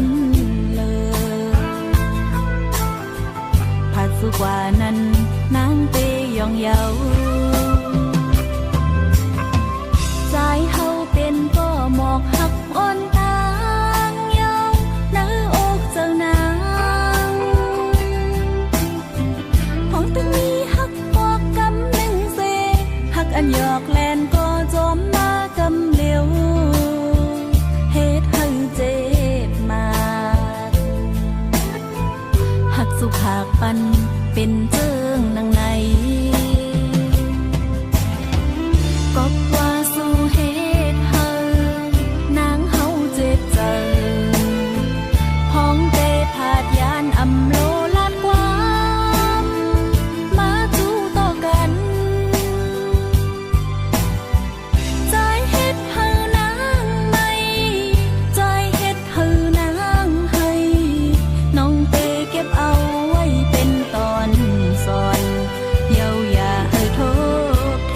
นเลยผัดสุกว่านั้นนางเปยองเยาใจเฮาเป็นก็หมอกหักอ่อนตางเยาเนื้ออกเจ้านางของตึงมีหักปอกกำหนึ่งเซหักอันหยอกแลนก็จอมมากำเหลียวเฮ็ดให้เจ็บมาหักสุขหักปันเป็นเจิงนางในก็ว่าสู่เฮ็ดให้นางเฮาเจ็บใจพ้องเตผาดยานอำโลลาดความมาจู้ต่อกันใจเฮ็ดให้นางไม่ใจเฮ็ดให้นางให้น้องเตเก็บเอาไว้เป็นตอนสอนเยาอย่าให้โทษแท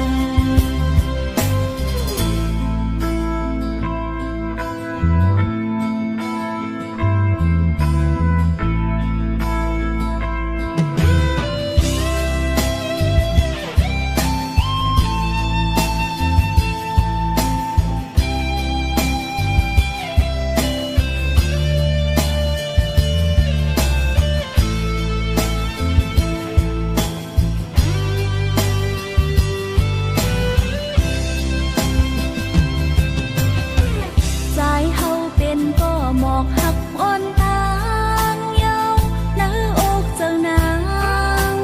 นใจเฮาเป็นก็หมอกหักอ่อนตางเยาเนื้ออกเจ้านาง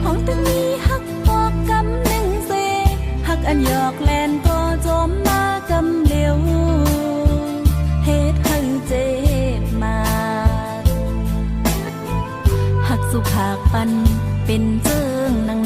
ของตึงมีหักปอกกำหนึ่งเซหักอันหยอกแลนก็จอมมากำเหลียวเฮ็ดให้เจ็บมาหักสุขหักปันเป็นเจิงนาง